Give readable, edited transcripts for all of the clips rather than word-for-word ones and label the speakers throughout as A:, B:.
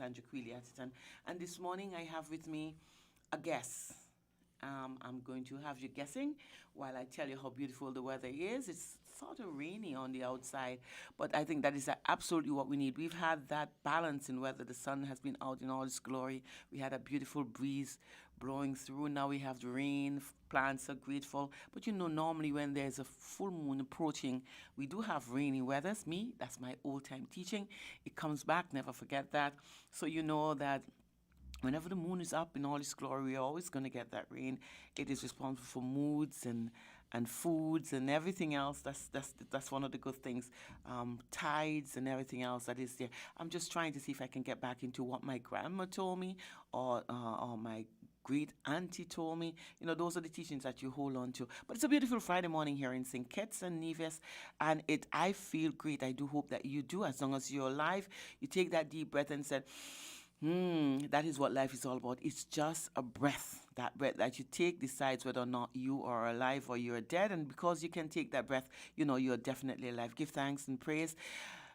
A: Sandra Queely at it. And this morning I have with me a guest. I'm going to have you guessing while I tell you how beautiful the weather is. It's sort of rainy on the outside, but I think that is absolutely what we need. We've had that balance in weather. The sun has been out in all its glory. We had a beautiful breeze blowing through. Now we have the rain. Plants are grateful. But normally when there's a full moon approaching, we do have rainy weather. That's my old time teaching. It comes back, never forget that. So you know that whenever the moon is up in all its glory, we're always going to get that rain. It is responsible for moods and foods and everything else. That's one of the good things. Tides and everything else that is there. I'm just trying to see if I can get back into what my grandma told me or my great auntie told me. Those are the teachings that you hold on to. But it's a beautiful Friday morning here in St Kitts and Nevis, and I feel great. I do hope that you do. As long as you're alive, you take that deep breath and say, that is what life is all about. It's just a breath. That breath that you take decides whether or not you are alive or you're dead. And because you can take that breath, you're definitely alive. Give thanks and praise.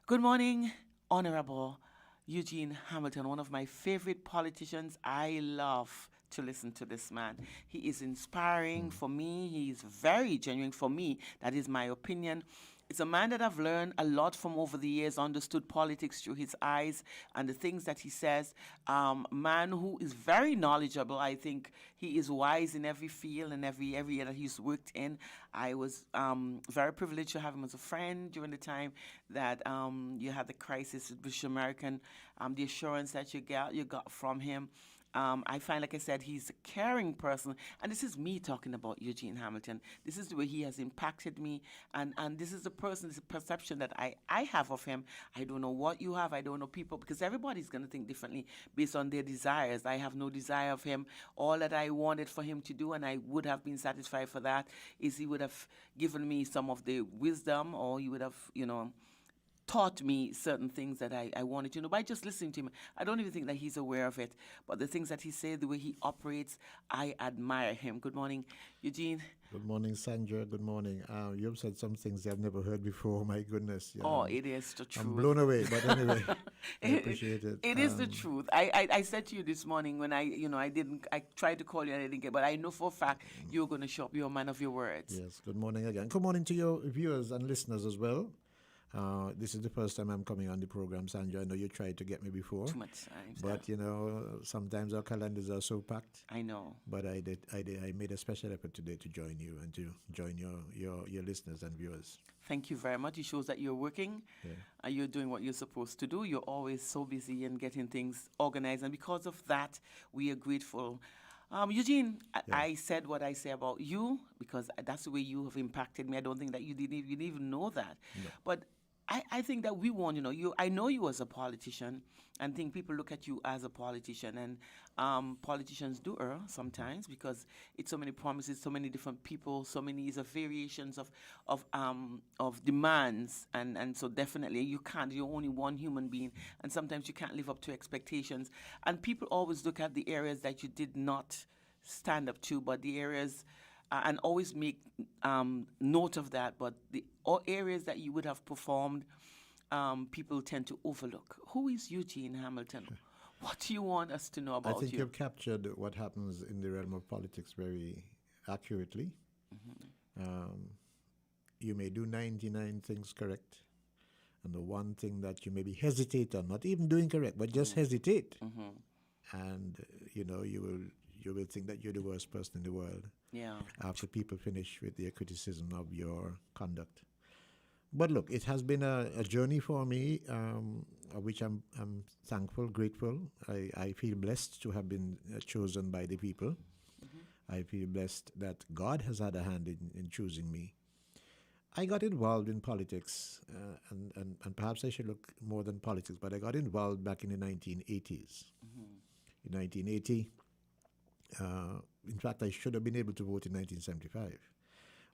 A: Good morning, Honorable Eugene Hamilton, one of my favorite politicians. I love to listen to this man. He is inspiring for me. He is very genuine for me. That is my opinion. It's a man that I've learned a lot from over the years, understood politics through his eyes and the things that he says. Man who is very knowledgeable. I think he is wise in every field and every area that he's worked in. I was very privileged to have him as a friend during the time that you had the crisis with British American, the assurance that you got from him. I find, like I said, he's a caring person. And this is me talking about Eugene Hamilton. This is the way he has impacted me. And this is the perception that I have of him. I don't know what you have. I don't know people, because everybody's going to think differently based on their desires. I have no desire of him. All that I wanted for him to do, and I would have been satisfied for that, is he would have given me some of the wisdom, or he would have, taught me certain things that I wanted to know by just listening to him. I don't even think that he's aware of it, but the things that he says, the way he operates, I admire him. Good morning, Eugene.
B: Good morning, Sandra. Good morning. You've said some things I've never heard before. My goodness.
A: It is the truth.
B: I'm blown away, but anyway, I appreciate it.
A: It is the truth. I said to you this morning when I tried to call you and I didn't get, but I know for a fact you're going to show up. You're a man of your words.
B: Yes. Good morning again. Good morning to your viewers and listeners as well. This is the first time I'm coming on the program, Sandra. I know you tried to get me before.
A: Too much time.
B: But, sometimes our calendars are so packed.
A: I know.
B: But I made a special effort today to join you and to join your listeners and viewers.
A: Thank you very much. It shows that you're working. Yeah. You're doing what you're supposed to do. You're always so busy and getting things organized. And because of that, we are grateful. Eugene, yeah. I said what I say about you because that's the way you have impacted me. I don't think that you didn't even know that. No. But I think that we want, I know you as a politician, and think people look at you as a politician, and politicians do err sometimes because it's so many promises, so many different people, so many variations of demands, and so definitely you're only one human being, and sometimes you can't live up to expectations, and people always look at the areas that you did not stand up to, but the areas. And always make note of that. But the areas that you would have performed, people tend to overlook. Who is Eugene Hamilton? What do you want us to know about you?
B: I think you've captured what happens in the realm of politics very accurately. Mm-hmm. You may do 99 things correct. And the one thing that you maybe hesitate on, not even doing correct, but just hesitate. Mm-hmm. And, you will think that you're the worst person in the world.
A: Yeah.
B: After people finish with their criticism of your conduct. But look, it has been a journey for me, of which I'm thankful, grateful. I feel blessed to have been chosen by the people. Mm-hmm. I feel blessed that God has had a hand in choosing me. I got involved in politics, and perhaps I should look more than politics, but I got involved back in the 1980s. Mm-hmm. In 1980, in fact, I should have been able to vote in 1975.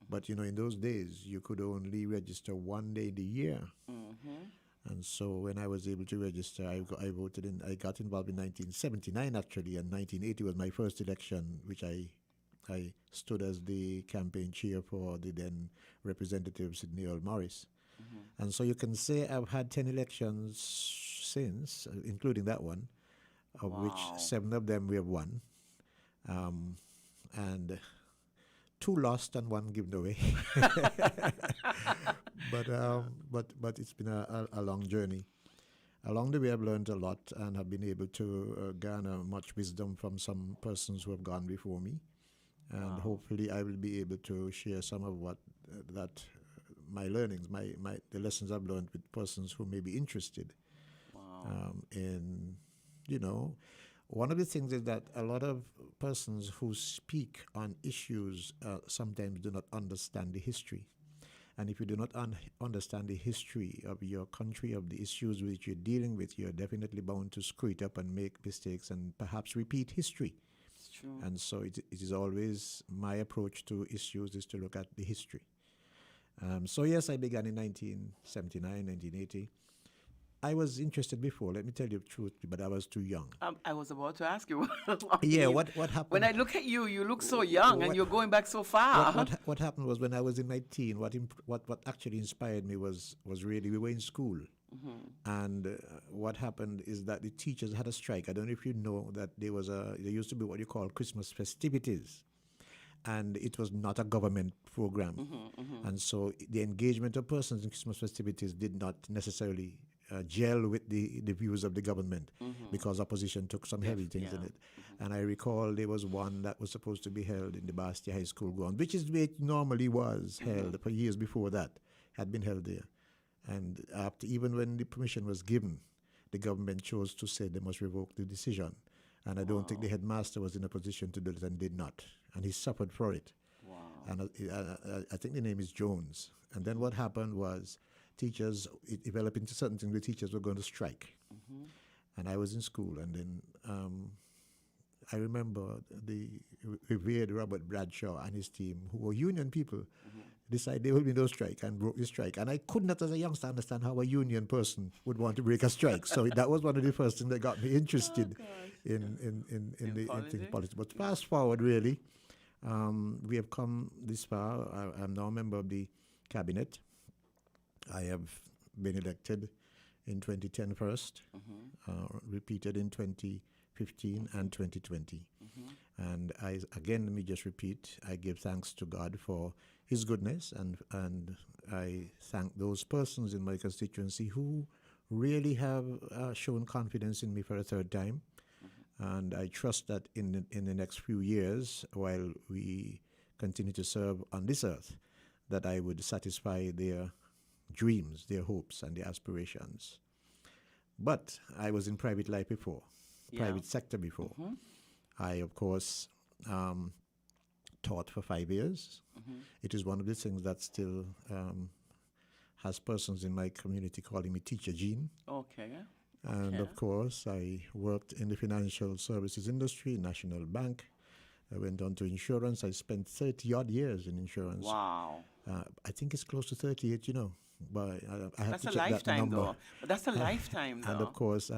B: But, in those days, you could only register one day in the year. Mm-hmm. And so when I was able to register, I got involved in 1979, actually, and 1980 was my first election, which I stood as the campaign chair for the then Representative Sidney Earl Morris. Mm-hmm. And so you can say I've had 10 elections since, including that one. of which
A: Wow.
B: 7 of them we have won, and 2 lost and 1 given away. But it's been a long journey. Along the way, I've learned a lot and have been able to garner much wisdom from some persons who have gone before me, and hopefully, I will be able to share some of what my learnings, the lessons I've learned with persons who may be interested. In, you know, one of the things is that a lot of persons who speak on issues sometimes do not understand the history. And if you do not understand the history of your country, of the issues which you're dealing with, you're definitely bound to screw it up and make mistakes and perhaps repeat history.
A: It's true.
B: And so it is always my approach to issues is to look at the history. So yes, I began in 1979, 1980. I was interested before, let me tell you the truth, but I was too young.
A: I was about to ask you.
B: Yeah, what happened?
A: When I look at you, you look so young, and you're going back so far.
B: What happened was when I was in my teen, what actually inspired me was really, we were in school. And what happened is that the teachers had a strike. I don't know if you know that there used to be what you call Christmas festivities. And it was not a government program. And so the engagement of persons in Christmas festivities did not necessarily gel with the views of the government because opposition took some heavy things in it. And I recall there was one that was supposed to be held in the Bastia High School ground, which is where it normally was held for years before that, had been held there. And even when the permission was given, the government chose to say they must revoke the decision. And I don't think the headmaster was in a position to do it and did not. And he suffered for it. And I think the name is Jones. And then what happened was it developed into something the teachers were going to strike. And I was in school, and then I remember the revered Robert Bradshaw and his team, who were union people, decided there will be no strike and broke the strike. And I could not, as a youngster, understand how a union person would want to break a strike. So that was one of the first things that got me interested in politics. But fast forward, really, we have come this far. I'm now a member of the cabinet. I have been elected in 2010 first, repeated in 2015 and 2020. And again, let me just repeat, I give thanks to God for His goodness, and I thank those persons in my constituency who really have shown confidence in me for a third time. And I trust that in the next few years, while we continue to serve on this earth, that I would satisfy their dreams, their hopes, and their aspirations. But I was in private life before, private sector before. I, of course, taught for 5 years. It is one of the things that still has persons in my community calling me Teacher Gene.
A: Okay.
B: And of course, I worked in the financial services industry, National Bank. I went on to insurance. I spent 30-odd years in insurance.
A: Wow.
B: I think it's close to 38, you know. But I have
A: That's
B: to
A: a
B: check that
A: lifetime,
B: number.
A: though. But that's a lifetime, though.
B: And of course,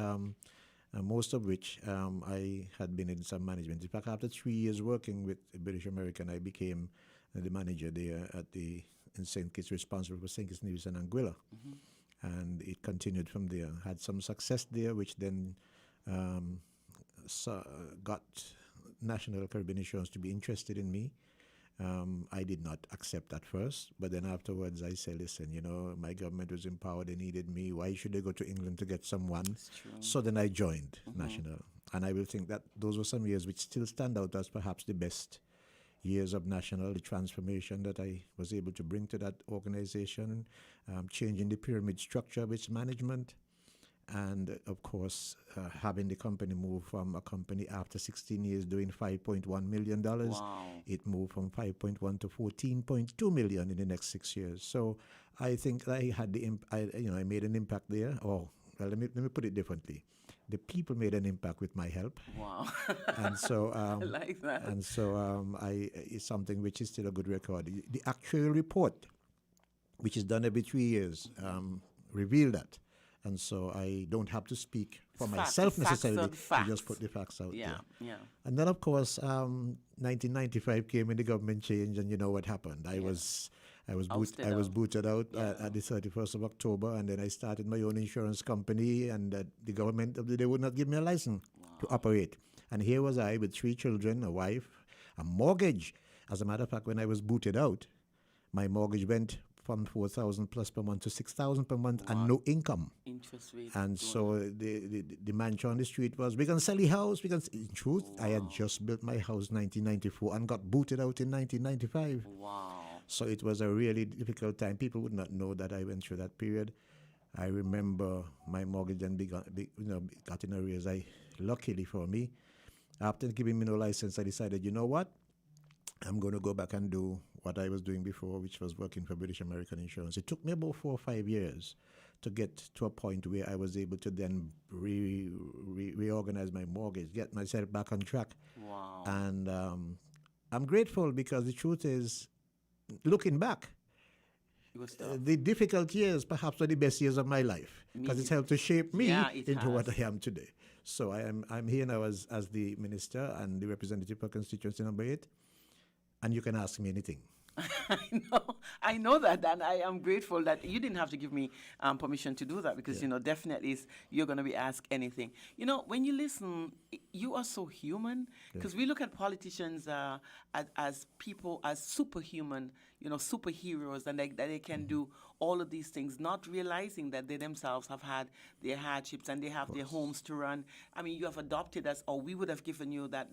B: most of which I had been in some management. In fact, after 3 years working with British American, I became the manager there in St Kitts, responsible for St Kitts and Nevis and Anguilla. And it continued from there. Had some success there, which then got National Caribbean Insurance to be interested in me. I did not accept at first, but then afterwards I said, listen, you know, my government was in power, they needed me. Why should they go to England to get someone? So then I joined National. And I will think that those were some years which still stand out as perhaps the best years of National, the transformation that I was able to bring to that organization, changing the pyramid structure of its management, and of course, having the company move from a company after 16 years doing $5.1 million, it moved from 5.1 to 14.2 million in the next 6 years. So I think I had I made an impact there. Well, let me put it differently. The people made an impact with my help.
A: Wow.
B: And so
A: I like that.
B: And so it's something which is still a good record. The actual report, which is done every 3 years, revealed that. And so I don't have to speak for myself necessarily. I just put the facts out there.
A: Yeah.
B: And then, of course, 1995 came and the government changed, and you know what happened. I was booted out at the 31st of October, and then I started my own insurance company, and the government they would not give me a license to operate. And here was I with 3 children, a wife, a mortgage. As a matter of fact, when I was booted out, my mortgage went from 4,000 plus per month to 6,000 per month and no income.
A: Interest rate.
B: And so the mantra on the street was, we're going to sell the house. In truth, I had just built my house 1994 and got booted out in 1995.
A: Wow.
B: So it was a really difficult time. People would not know that I went through that period. I remember my mortgage then got in arrears. Luckily for me, after giving me no license, I decided, you know what? I'm going to go back and do what I was doing before, which was working for British American Insurance. It took me about 4 or 5 years to get to a point where I was able to then reorganize my mortgage, get myself back on track.
A: Wow.
B: And I'm grateful because the truth is, looking back, the difficult years perhaps were the best years of my life because it's helped to shape me into what I am today. So I'm here now as the minister and the representative for constituency number 8, and you can ask me anything.
A: I know that, and I am grateful that you didn't have to give me permission to do that because, definitely you're going to be asked anything. When you listen, you are so human because we look at politicians as people, as superhuman, superheroes, and that they can do all of these things, not realizing that they themselves have had their hardships and they have their homes to run. I mean, you have adopted us, or we would have given you that,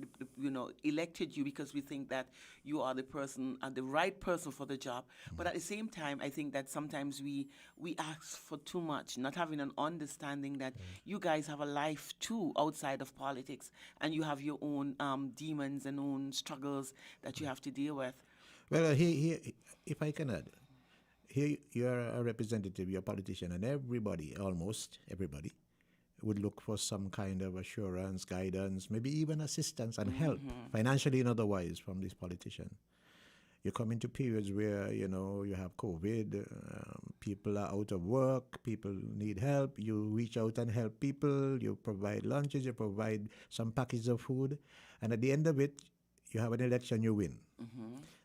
A: elected you because we think that you are the person and the right person for the job. But at the same time, I think that sometimes we ask for too much, not having an understanding that you guys have a life too outside of politics, and you have your own demons and own struggles that you have to deal with.
B: Well, here, if I can add, here you're a representative, you're a politician, and everybody, almost everybody, would look for some kind of assurance, guidance, maybe even assistance and help, financially and otherwise, from this politician. You come into periods where, you have COVID, people are out of work, people need help, you reach out and help people, you provide lunches, you provide some package of food, and at the end of it, you have an election, you win.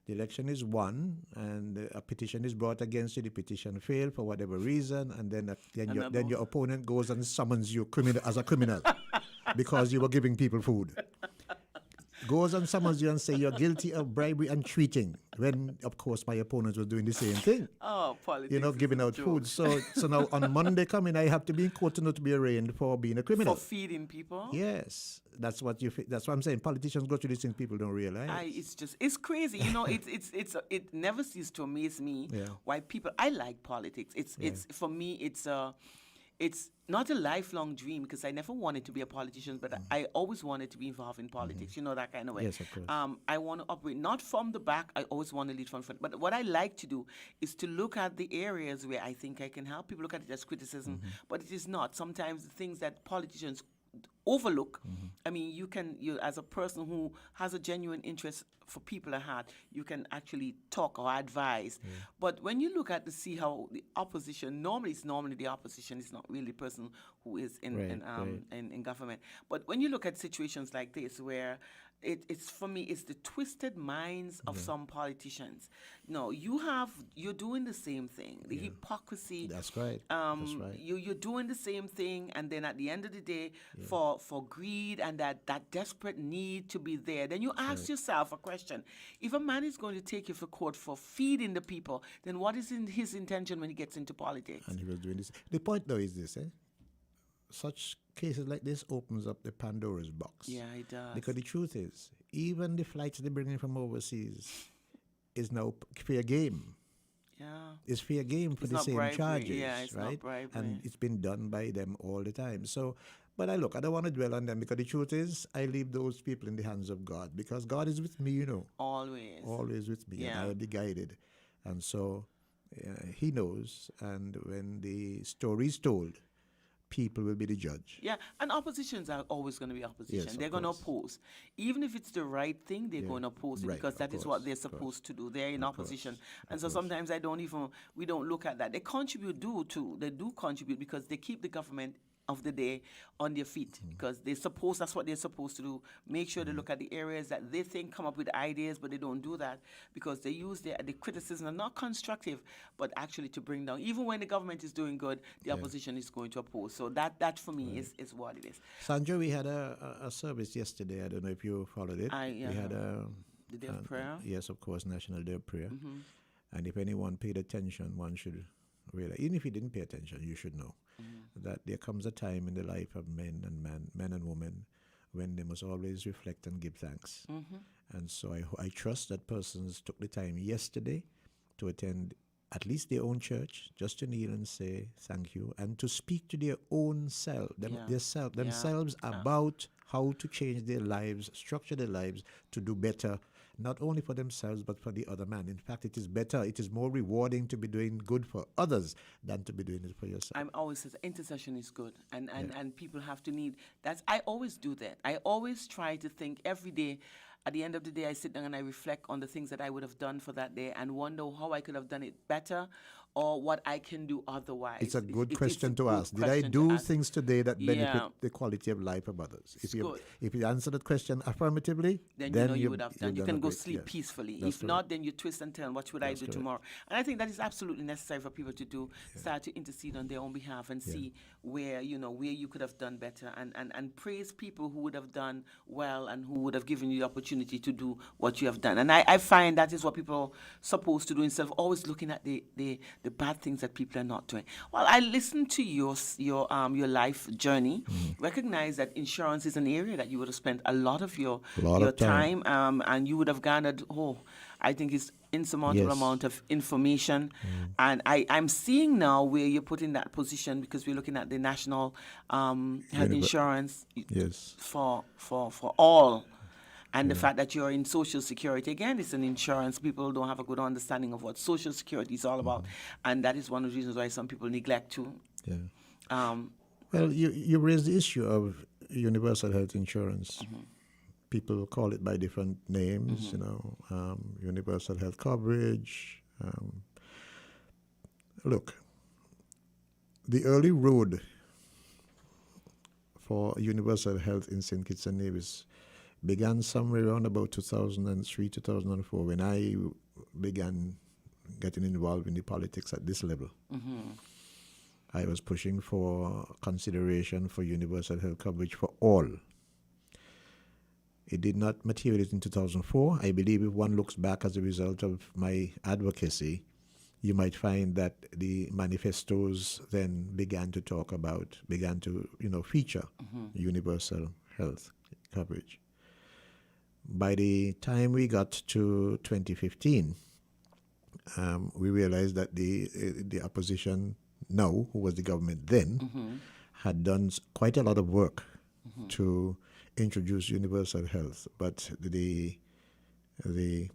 B: The election is won, and a petition is brought against you. The petition failed for whatever reason, and then your opponent goes and summons you as a criminal because you were giving people food. Goes and summons you and say you're guilty of bribery and cheating, when, of course, my opponent was doing the same thing.
A: Oh, politics.
B: Giving out food. So now on Monday coming, I have to be in court to be arraigned for being a criminal.
A: For feeding people?
B: Yes. That's what I'm saying. Politicians go through these things people don't realize.
A: It's crazy. It never ceases to amaze me why people. I like politics. It's for me. It's not a lifelong dream because I never wanted to be a politician, but I always wanted to be involved in politics. That kind of way.
B: Yes, of course.
A: I want to operate not from the back. I always want to lead from front. But what I like to do is to look at the areas where I think I can help. People look at it as criticism, but it is not. Sometimes the things that politicians overlook. I mean, you as a person who has a genuine interest for people at heart, you can actually talk or advise. But when you look at see how the opposition, normally the opposition is not really the person who is in government. But when you look at situations like this where it's for me, it's the twisted minds of some politicians. No, you're doing the same thing. The hypocrisy.
B: That's right.
A: You're doing the same thing, and then at the end of the day, for greed and that desperate need to be there, then you ask yourself a question: if a man is going to take you for court for feeding the people, then what is in his intention when he gets into politics?
B: And he was doing this. The point, though, is this: such cases like this opens up the Pandora's box.
A: Yeah, it does.
B: Because the truth is, even the flights they bring in from overseas is now fair game.
A: Yeah.
B: It's fair game for the same
A: bribery.
B: charges,
A: Yeah, it's
B: right?
A: not bribery.
B: And it's been done by them all the time. So, but I don't want to dwell on them because the truth is, I leave those people in the hands of God because God is with me,
A: Always.
B: Always with me,
A: Yeah.
B: and I will be guided. And so, He knows. And when the story is told, people will be the judge.
A: Yeah, and oppositions are always going to be opposition.
B: Yes,
A: they're going to oppose. Even if it's the right thing, they're going to oppose it because that is what they're supposed to do. They're in opposition. And so sometimes we don't look at that. They do contribute because they keep the government of the day on their feet, because that's what they're supposed to do. Make sure they look at the areas that they think, come up with ideas, but they don't do that because they use the criticism, and not constructive, but actually to bring down. Even when the government is doing good, the opposition is going to oppose. So that for me is what it is.
B: Sandra, we had a service yesterday. I don't know if you followed it. We had
A: the day of prayer.
B: Yes, of course, National Day of Prayer. And if anyone paid attention, one should realize, even if you didn't pay attention, you should know that there comes a time in the life of men and women, when they must always reflect and give thanks. And so I trust that persons took the time yesterday to attend at least their own church, just to kneel and say thank you, and to speak to their own self, themselves about how to change their lives, structure their lives to do better, not only for themselves but for the other man. In fact, it is better, it is more rewarding to be doing good for others than to be doing it for yourself.
A: I'm always says intercession is good, and people have to need that. I always do that. I always try to think every day. At the end of the day, I sit down and I reflect on the things that I would have done for that day and wonder how I could have done it better or what I can do otherwise.
B: It's a good question to ask. Did I do things today that benefit the quality of life of others? If you answer that question affirmatively,
A: then you would have done. You can go sleep peacefully.
B: That's
A: if not, then you twist and turn. What should I do tomorrow? And I think that is absolutely necessary for people to do. Start to intercede on their own behalf and see where you could have done better, and praise people who would have done well and who would have given you the opportunity to do what you have done. And I find that is what people are supposed to do, instead of always looking at the bad things that people are not doing. Well, I listened to your life journey. Recognize that insurance is an area that you would have spent a lot of your time, and you would have garnered, I think it's insurmountable amount of information. And I'm seeing now where you're put in that position, because we're looking at the national health insurance for all. And the fact that you're in Social Security, again, it's an insurance. People don't have a good understanding of what Social Security is all about. And that is one of the reasons why some people neglect to.
B: Well, you raised the issue of universal health insurance. People call it by different names, universal health coverage. Look, the early road for universal health in St Kitts and Nevis began somewhere around about 2003, 2004, when I began getting involved in the politics at this level. I was pushing for consideration for universal health coverage for all. It did not materialize in 2004. I believe if one looks back as a result of my advocacy, you might find that the manifestos then began to feature universal health coverage. By the time we got to 2015, we realized that the opposition now, who was the government then, had done quite a lot of work to introduce universal health. But the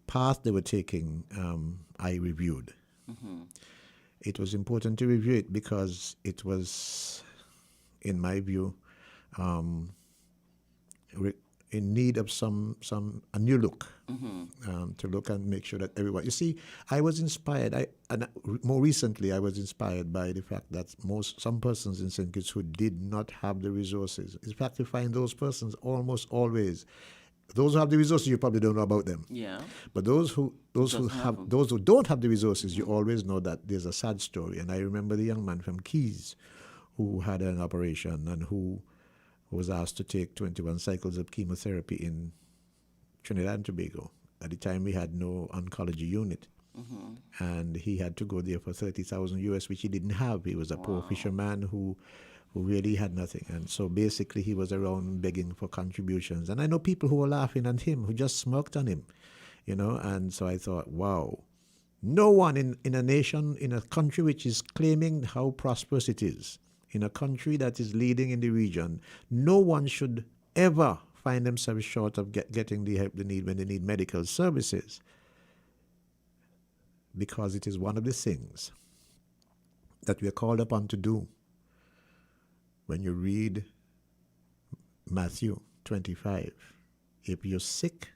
B: path they were taking, I reviewed. It was important to review it because it was, in my view, in need of a new look, to look and make sure that everyone. You see, I was inspired. More recently, I was inspired by the fact that some persons in St. Kitts who did not have the resources. In fact, you find those persons almost always. Those who have the resources, you probably don't know about them.
A: Yeah.
B: But those who don't have the resources, you always know that there's a sad story. And I remember the young man from Keys who had an operation and who was asked to take 21 cycles of chemotherapy in Trinidad and Tobago. At the time, we had no oncology unit. And he had to go there for $30,000 US, which he didn't have. He was a poor fisherman who really had nothing. And so basically, he was around begging for contributions. And I know people who were laughing at him, who just smirked on him, And so I thought, wow, no one in a nation, in a country which is claiming how prosperous it is, in a country that is leading in the region, no one should ever find themselves short of getting the help they need when they need medical services, because it is one of the things that we are called upon to do. When you read Matthew 25, if you're sick,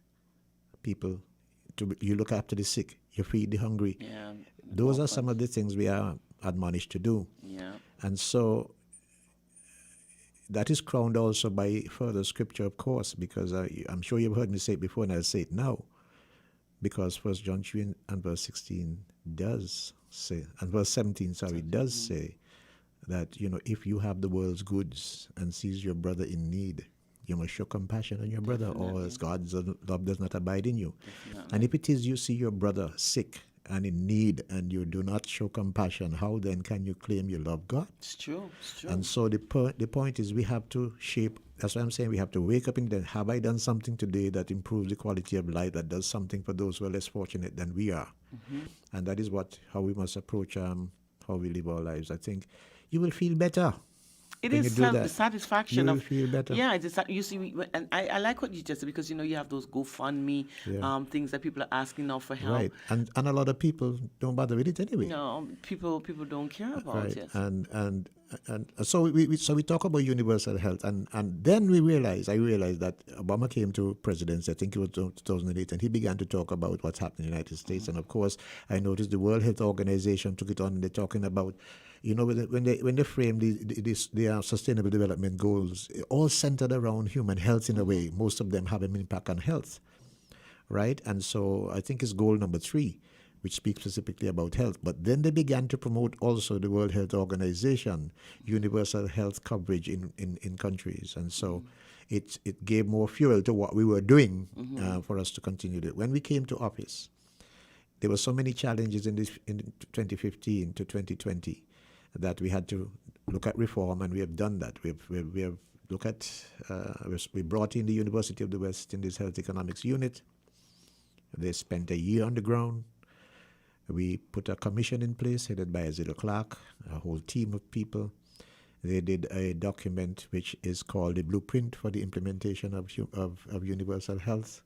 B: you look after the sick, you feed the hungry. Those are some of the things we are admonished to do. And so that is crowned also by further scripture, of course, because I'm sure you've heard me say it before, and I'll say it now. Because 1 John 3 and verse 16 does say, and verse 17, sorry, does say that, if you have the world's goods and sees your brother in need, you must show compassion on your brother, or else God's love does not abide in you. Definitely. And if it is you see your brother sick and in need and you do not show compassion, how then can you claim you love God?
A: It's true.
B: And so the point is we have to shape, that's what I'm saying, we have to wake up in the, have I done something today that improves the quality of life, that does something for those who are less fortunate than we are? And that is how we must approach how we live our lives. I think you will feel better.
A: It is the satisfaction
B: of feel better.
A: Yeah, you see, and I like what you just said, because you have those GoFundMe things that people are asking now for help.
B: Right, and a lot of people don't bother with it anyway.
A: No, people don't care about it.
B: And so we talk about universal health, and then I realized that Obama came to presidency, I think it was 2008, and he began to talk about what's happening in the United States. And of course, I noticed the World Health Organization took it on, and they're talking about, when they frame the Sustainable Development Goals, all centered around human health in a way. Most of them have an impact on health, right? And so I think it's goal number 3, which speaks specifically about health. But then they began to promote also the World Health Organization, universal health coverage in countries. And so it gave more fuel to what we were doing for us to continue to. When we came to office, there were so many challenges in 2015 to 2020 that we had to look at reform, and we have done that. We have looked at, we brought in the University of the West Indies Health Economics Unit. They spent a year on the ground. We put a commission in place headed by Azil Clark, a whole team of people. They did a document which is called the Blueprint for the Implementation of Universal Health.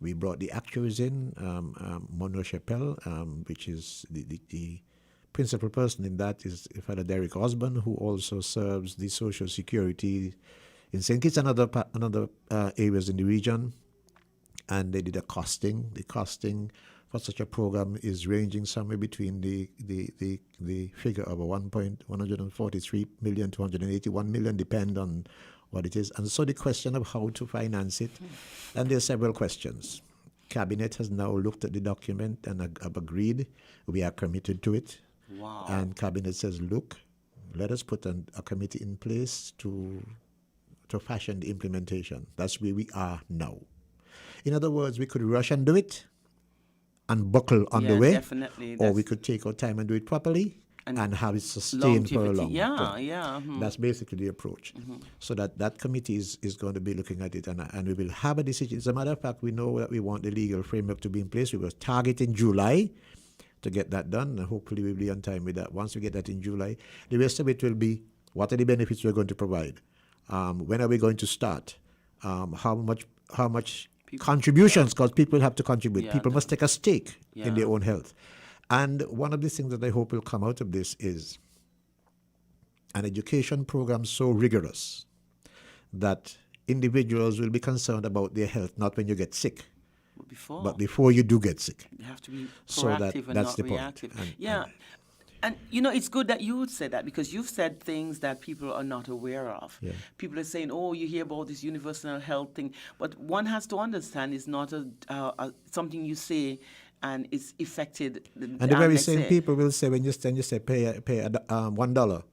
B: We brought the actuaries in, Monroe Chappelle, which is the principal person in that is Father Derek Osborne, who also serves the Social Security in St Kitts and other areas in the region. And they did a costing. The costing for such a program is ranging somewhere between the figure of 143 million to 181 million, depend on what it is. And so the question of how to finance it, and there are several questions. Cabinet has now looked at the document and have agreed. We are committed to it.
A: Wow.
B: And Cabinet says, look, let us put a committee in place to fashion the implementation. That's where we are now. In other words, we could rush and do it and buckle on the way.
A: Definitely.
B: Or we could take our time and do it properly and have it sustained for a long time. That's basically the approach. So that committee is going to be looking at it, and we will have a decision. As a matter of fact, we know that we want the legal framework to be in place. We were targeting July to get that done, and hopefully we'll be on time with that. Once we get that in July, the rest of it will be, what are the benefits we're going to provide? When are we going to start? How much contributions, because people have to contribute. People must take a stake in their own health. And one of the things that I hope will come out of this is an education program so rigorous that individuals will be concerned about their health, not when you get sick, but before you do get sick.
A: You have to be proactive
B: so
A: and
B: that's
A: not
B: the
A: reactive.
B: Point.
A: And it's good that you would say that, because you've said things that people are not aware of.
B: Yeah.
A: People are saying, oh, you hear about this universal health thing. But one has to understand it's not something you say and it's affected.
B: And the very same people will say, when you say pay $1.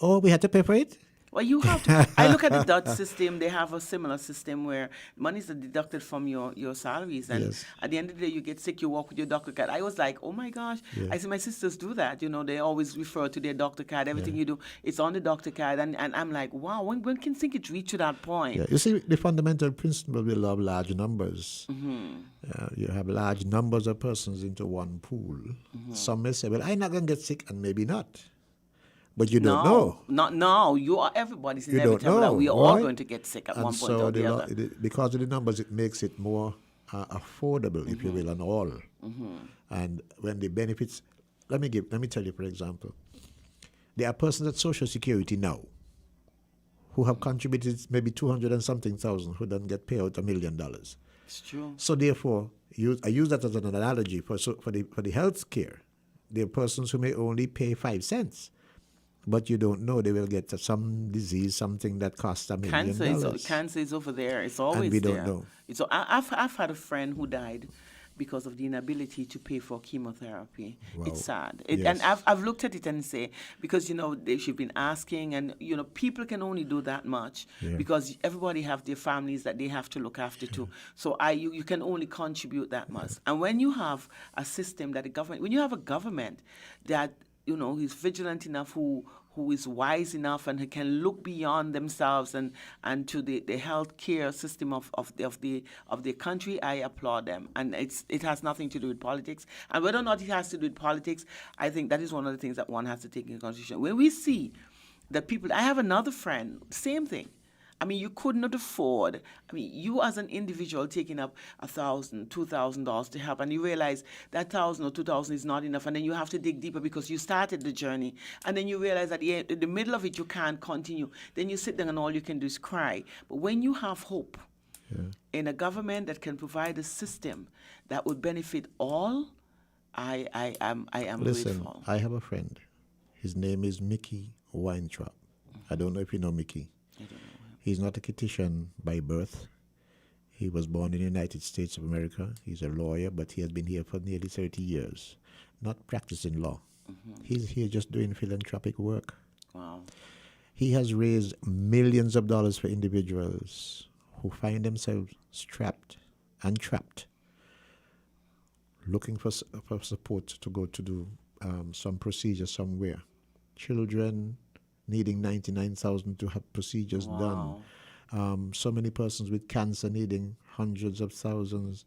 B: Oh, we had to pay for it?
A: Well, you have to. I look at the Dutch system. They have a similar system where money is deducted from your salaries. And at the end of the day, you get sick, you walk with your doctor card. I was like, oh, my gosh. Yeah. I see my sisters do that. They always refer to their doctor card. Everything you do, it's on the doctor card. And I'm like, wow, when can think it reach to that point?
B: Yeah. You see, the fundamental principle we love large numbers. You have large numbers of persons into one pool. Some may say, well, I'm not going to get sick, and maybe not. But you don't know.
A: No, everybody's inevitable that we are all going to get sick at one point or the other.
B: Because of the numbers, it makes it more affordable, if you will, on all. And when the benefits, let me tell you, for example, there are persons at Social Security now who have contributed maybe 200 and something thousand who don't get paid out $1 million.
A: It's true.
B: So therefore, I use that as an analogy for the health care. There are persons who may only pay 5 cents. but you don't know they will get some disease, something that costs $1 million.
A: Cancer is over there. It's
B: And
A: always
B: we
A: there.
B: don't know.
A: I've had a friend who died because of the inability to pay for chemotherapy.
B: Wow.
A: It's sad.
B: Yes.
A: And I've looked at it and say, because she's been asking, and people can only do that much because everybody have their families that they have to look after too. So you can only contribute that much. And when you have a system that when you have a government that is vigilant enough, who is wise enough and who can look beyond themselves and to the healthcare system of the country, I applaud them. And it has nothing to do with politics. And whether or not it has to do with politics, I think that is one of the things that one has to take into consideration. When we see that I have another friend, same thing. I mean, you could not afford. I mean, you as an individual taking up $1,000, $2,000 to help, and you realize that $1,000 or $2,000 is not enough, and then you have to dig deeper because you started the journey, and then you realize at in the middle of it you can't continue. Then you sit down and all you can do is cry. But when you have hope in a government that can provide a system that would benefit all, I am
B: Listen,
A: grateful.
B: I have a friend. His name is Mickey Weintraub. I don't know if you know Mickey.
A: I don't know.
B: He's not a Kittitian by birth. He was born in the United States of America. He's a lawyer, but he has been here for nearly 30 years, not practicing law. He's here just doing philanthropic work.
A: Wow.
B: He has raised millions of dollars for individuals who find themselves strapped and trapped, looking for support to go to do some procedure somewhere. Children needing $99,000 to have procedures done. So many persons with cancer needing hundreds of thousands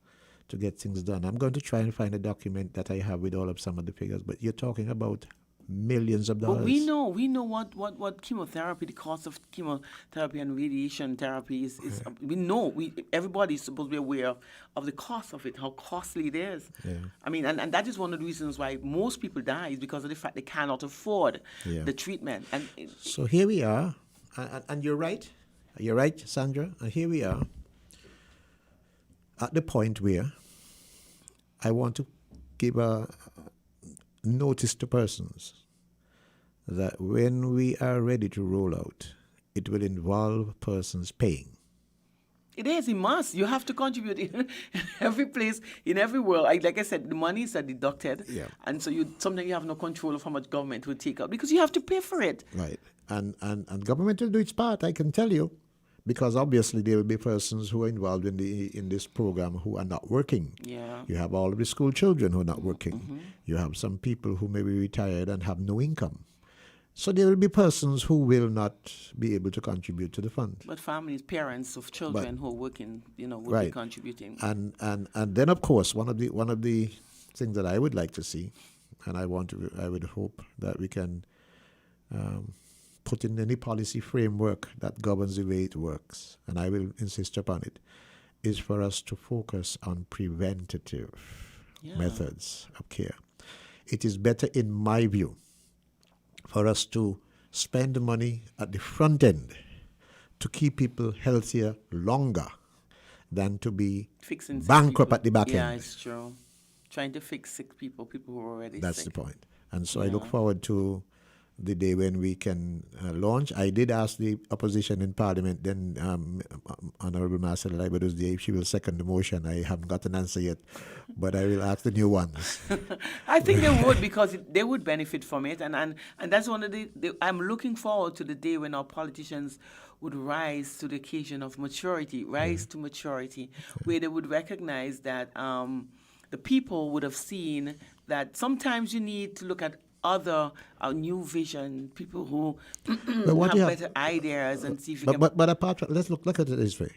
B: to get things done. I'm going to try and find a document that I have with all of some of the figures, but you're talking about millions of dollars.
A: But we know what chemotherapy, the cost of chemotherapy and radiation therapy is. We know, everybody is supposed to be aware of the cost of it, how costly it is.
B: Yeah.
A: I mean, and that is one of the reasons why most people die, is because of the fact they cannot afford the treatment. And
B: so here we are, and you're right. You're right, Sandra. And here we are at the point where I want to give a notice to persons that when we are ready to roll out, it will involve persons paying.
A: it is, it must. You have to contribute in every place, in every world. Like I said, the monies are deducted.
B: Yeah.
A: And so sometimes you have no control of how much government will take out because you have to pay for it.
B: Right. And government will do its part, I can tell you. Because obviously there will be persons who are involved in this program who are not working.
A: Yeah.
B: You have all of the school children who are not working. You have some people who may be retired and have no income. So there will be persons who will not be able to contribute to the fund.
A: But families, parents of children who are working, will be contributing.
B: And then of course one of the things that I would like to see, and I would hope that we can put in any policy framework that governs the way it works, and I will insist upon it, is for us to focus on preventative methods of care. It is better, in my view, for us to spend money at the front end to keep people healthier longer than to be
A: Fixing sick
B: bankrupt
A: people.
B: at the back
A: Yeah,
B: end.
A: it's true. Trying to fix sick people who are already
B: That's
A: sick.
B: the point. And so I look forward to the day when we can launch. I did ask the opposition in Parliament, then Honourable Marcella Liber was there, if she will second the motion. I haven't got an answer yet, but I will ask the new ones.
A: I think they would, because they would benefit from it. And that's one of I'm looking forward to the day when our politicians would rise to the occasion of maturity, to maturity, where they would recognize that the people would have seen that sometimes you need to look at other new vision, people who have better ideas, and see if you can.
B: But apart from, let's look at it this way.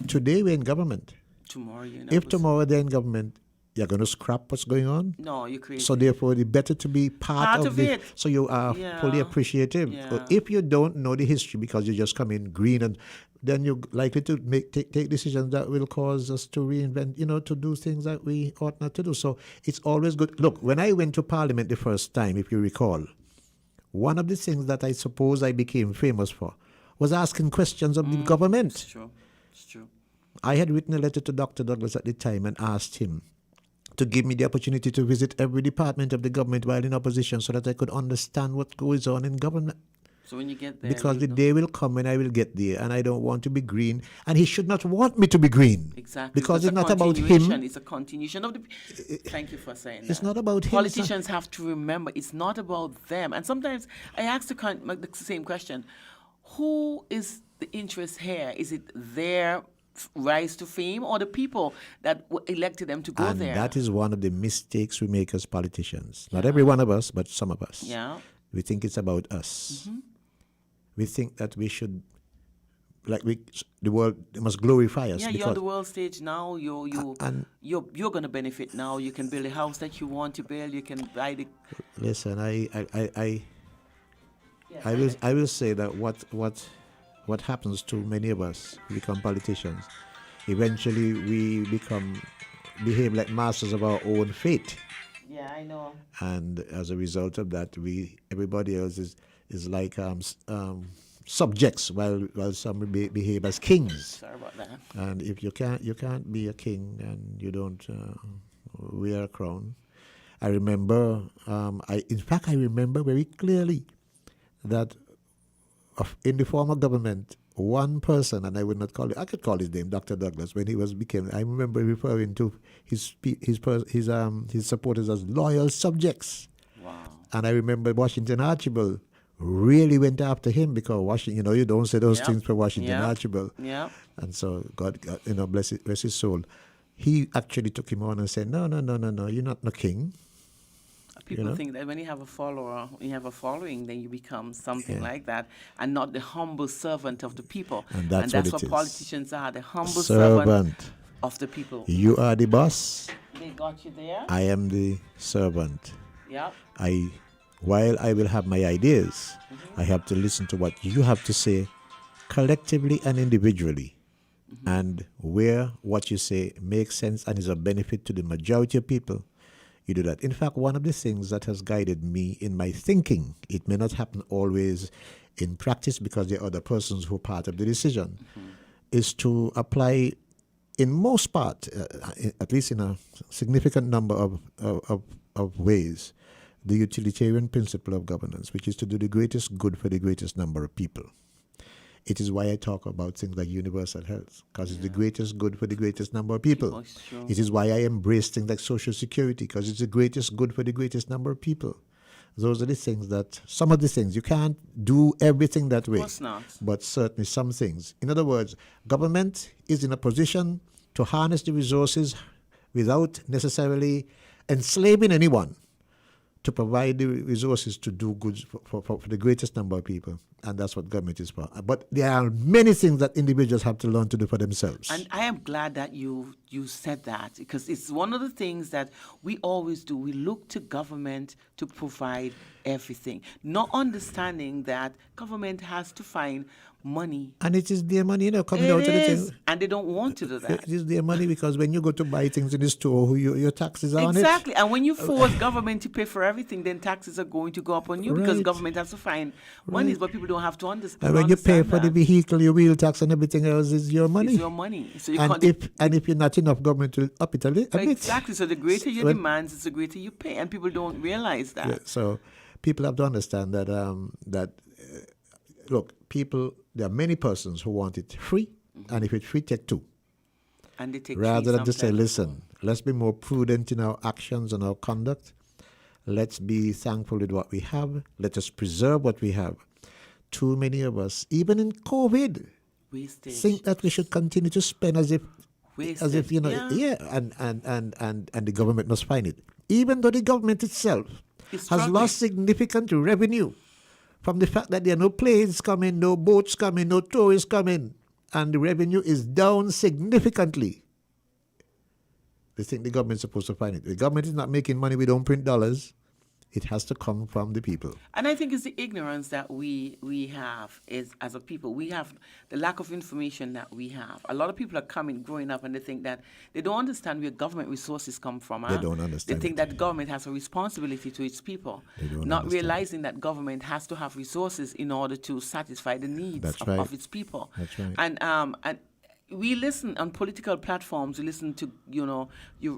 B: Today we're in government.
A: Tomorrow,
B: If tomorrow they're in government, you're going to scrap what's going on?
A: No, you're crazy.
B: So therefore, it's better to be part of
A: it.
B: So you are fully appreciative.
A: Yeah.
B: If you don't know the history because you just come in green, and then you're likely to take decisions that will cause us to reinvent, to do things that we ought not to do. So it's always good. Look, when I went to Parliament the first time, if you recall, one of the things that I suppose I became famous for was asking questions of the government.
A: It's true. It's true.
B: I had written a letter to Dr. Douglas at the time and asked him to give me the opportunity to visit every department of the government while in opposition so that I could understand what goes on in government.
A: So when you get there,
B: Because
A: you
B: the
A: know.
B: day will come when I will get there, and I don't want to be green, and he should not want me to be green.
A: Exactly.
B: Because
A: So
B: it's
A: a
B: not about him.
A: continuation. It's a continuation of the. Thank you for saying that.
B: It's not about him.
A: Politicians have to remember it's not about them. And sometimes I ask the same question: who is the interest here? Is it their rise to fame or the people that elected them to go
B: And
A: there?
B: that is one of the mistakes we make as politicians. Not every one of us, but some of us.
A: Yeah.
B: We think it's about us. We think that we should, the world must glorify us.
A: Yeah, you're on the world stage now.
B: and
A: You're going to benefit now. You can build a house that you want to build. You can buy the.
B: listen,
A: Yeah,
B: I will say that what happens to many of us who become politicians, eventually we behave like masters of our own fate.
A: Yeah, I know.
B: And as a result of that, everybody else is like subjects, while some behave as kings.
A: Sorry about that.
B: And if you can't be a king and you don't wear a crown. I remember, I remember very clearly that in the former government, one person, and I could call his name Dr. Douglas, when I remember referring to his supporters as loyal subjects.
A: Wow.
B: And I remember Washington Archibald really went after him because Washington, you don't say those things for Washington Archibald.
A: Yeah.
B: And so God, bless his soul. He actually took him on and said, no, you're not no king.
A: People think that when you have a following, then you become something like that, and not the humble servant of the people.
B: And that's
A: what
B: is.
A: Politicians are, the humble servant of the people.
B: You are the boss.
A: They got you there.
B: I am the servant.
A: Yeah.
B: While I will have my ideas, I have to listen to what you have to say collectively and individually. And where what you say makes sense and is of benefit to the majority of people, you do that. In fact, one of the things that has guided me in my thinking, it may not happen always in practice because there are other persons who are part of the decision, is to apply in most part, at least in a significant number of ways, the utilitarian principle of governance, which is to do the greatest good for the greatest number of people. It is why I talk about things like universal health, because it's the greatest good for the greatest number of people.
A: Sure.
B: It is why I embrace things like social security, because it's the greatest good for the greatest number of people. Those are the things some of the things, you can't do everything that way.
A: Of course not.
B: But certainly some things. In other words, government is in a position to harness the resources without necessarily enslaving anyone, to provide the resources to do good for the greatest number of people. And that's what government is for. But there are many things that individuals have to learn to do for themselves.
A: And I am glad that you said that, because it's one of the things that we always do. We look to government to provide everything, not understanding that government has to find money.
B: And it is their money, coming out of the thing.
A: And they don't want to do that.
B: It is their money, because when you go to buy things in the store, your taxes are on it.
A: Exactly. And when you force government to pay for everything, then taxes are going to go up on you, because
B: Right.
A: government has to find money. But people don't have to understand.
B: And when you pay for the vehicle, your wheel tax and everything else is your money.
A: It's your money. So you
B: And
A: can't.
B: if you're not enough, government will up it a bit.
A: Exactly. So the greater your
B: When-
A: demands, it's the greater you pay, and people don't realize that.
B: Yeah, so people have to understand that look, there are many persons who want it free, and if it's free, take two.
A: And they take
B: Rather
A: free
B: than to say,
A: sometimes.
B: listen, let's be more prudent in our actions and our conduct. Let's be thankful with what we have. Let us preserve what we have. Too many of us, even in COVID,
A: Wastage.
B: think that we should continue to spend as if
A: Wastage.
B: and the government must find it. Even though the government itself
A: It's
B: has
A: struggling.
B: lost significant revenue from the fact that there are no planes coming, no boats coming, no tourists coming, and the revenue is down significantly. They think the government's supposed to find it. The government is not making money. We don't print dollars. It has to come from the people.
A: And I think it's the ignorance that we have as a people. We have the lack of information that we have. A lot of people are growing up, and they think that they don't understand where government resources come from.
B: They don't understand
A: They think
B: it.
A: that government has a responsibility to its people,
B: They don't
A: not
B: understand
A: realizing that government has to have resources in order to satisfy the needs
B: That's
A: of,
B: right.
A: of its people.
B: That's right.
A: And we listen on political platforms. We listen to you